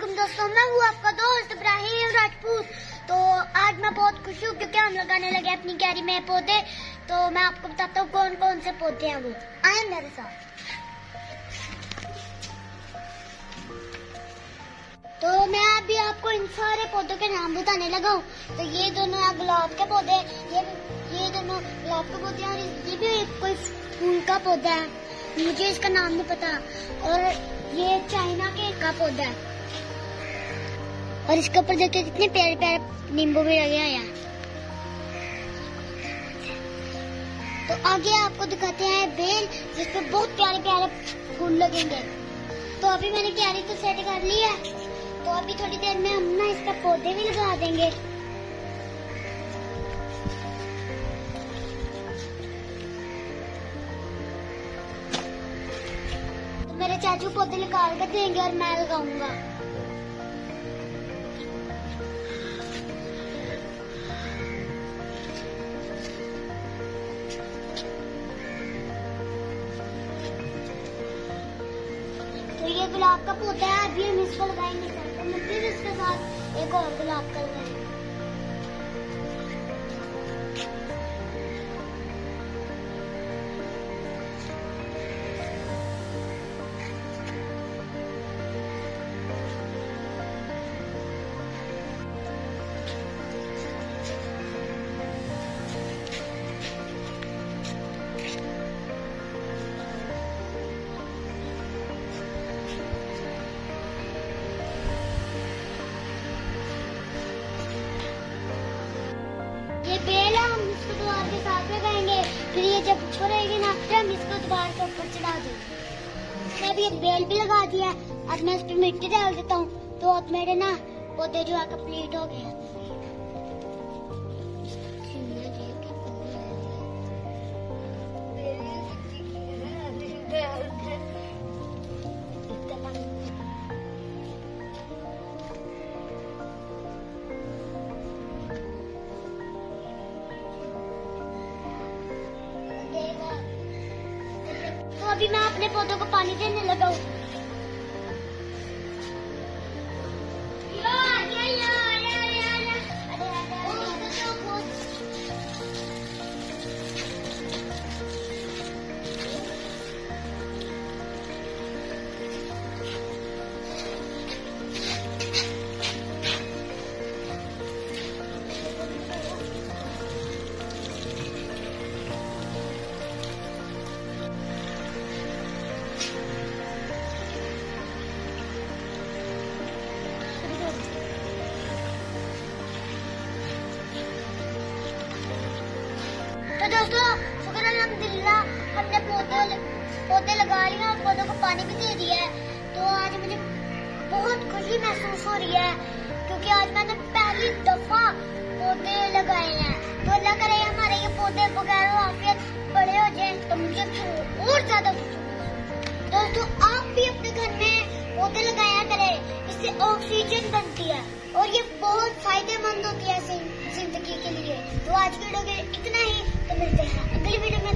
वालेकुम दोस्तों, मैं हूँ आपका दोस्त इब्राहिम राजपूत। तो आज मैं बहुत खुश हूँ क्योंकि हम लगाने लगे अपनी क्यारी में पौधे। तो मैं आपको बताता हूँ कौन कौन से पौधे हैं, वो आए मेरे साथ। तो मैं अभी आपको इन सारे पौधों के नाम बताने लगा हूँ। तो ये दोनों है गुलाब के पौधे, ये दोनों गुलाब के पौधे और ये भी एक कोई फूल का पौधा है, मुझे इसका नाम नहीं पता। और ये चाइना के का पौधा है और इसके ऊपर देखिए कितने प्यारे प्यारे नींबू भी लगे हैं। तो आगे आपको दिखाते हैं बेल, जिसपे बहुत प्यारे प्यारे फूल लगेंगे। तो अभी मैंने क्यारी तो सेट कर ली है, तो अभी थोड़ी देर में हम ना इसका पौधे भी लगा देंगे। तो मेरे चाचू पौधे निकाल कर देंगे और मैं लगाऊंगा। तो ये गुलाब का पौधा है, अभी हम इसको लगाएंगे तो मैं फिर इसके साथ एक और गुलाब का लगाएंगे। ये बेल है, हम इसको दीवार के साथ लगाएंगे, फिर ये जब ऊपर रहेगी ना फिर हम इसको दीवार के ऊपर चढ़ा देंगे। मैं अभी एक बेल भी लगा दिया है, अब मैं इस पर मिट्टी डाल देता हूँ। तो अब मेरे ना पौधे जो है कंप्लीट हो गए। तो अभी मैं अपने पौधों को पानी देने लगा हूँ। तो दोस्तों शुक्र अल्हम्दुलिल्लाह, हमने पौधे लगा लिए और पौधों को पानी भी दे दिया है। तो आज मुझे बहुत खुशी महसूस हो रही है क्योंकि आज मैंने पहली दफा पौधे लगाए हैं। तो अल्लाह करे हमारे ये पौधे वगैरह आफियत बड़े हो जाए तो मुझे और ज्यादा खुशी। दोस्तों आप भी अपने घर में पौधे लगाया करें, इससे ऑक्सीजन बनती है और ये बहुत फायदेमंद होती है जिंदगी के लिए। तो आज की वीडियो के इतना ही, तो मिलते हैं अगली वीडियो में।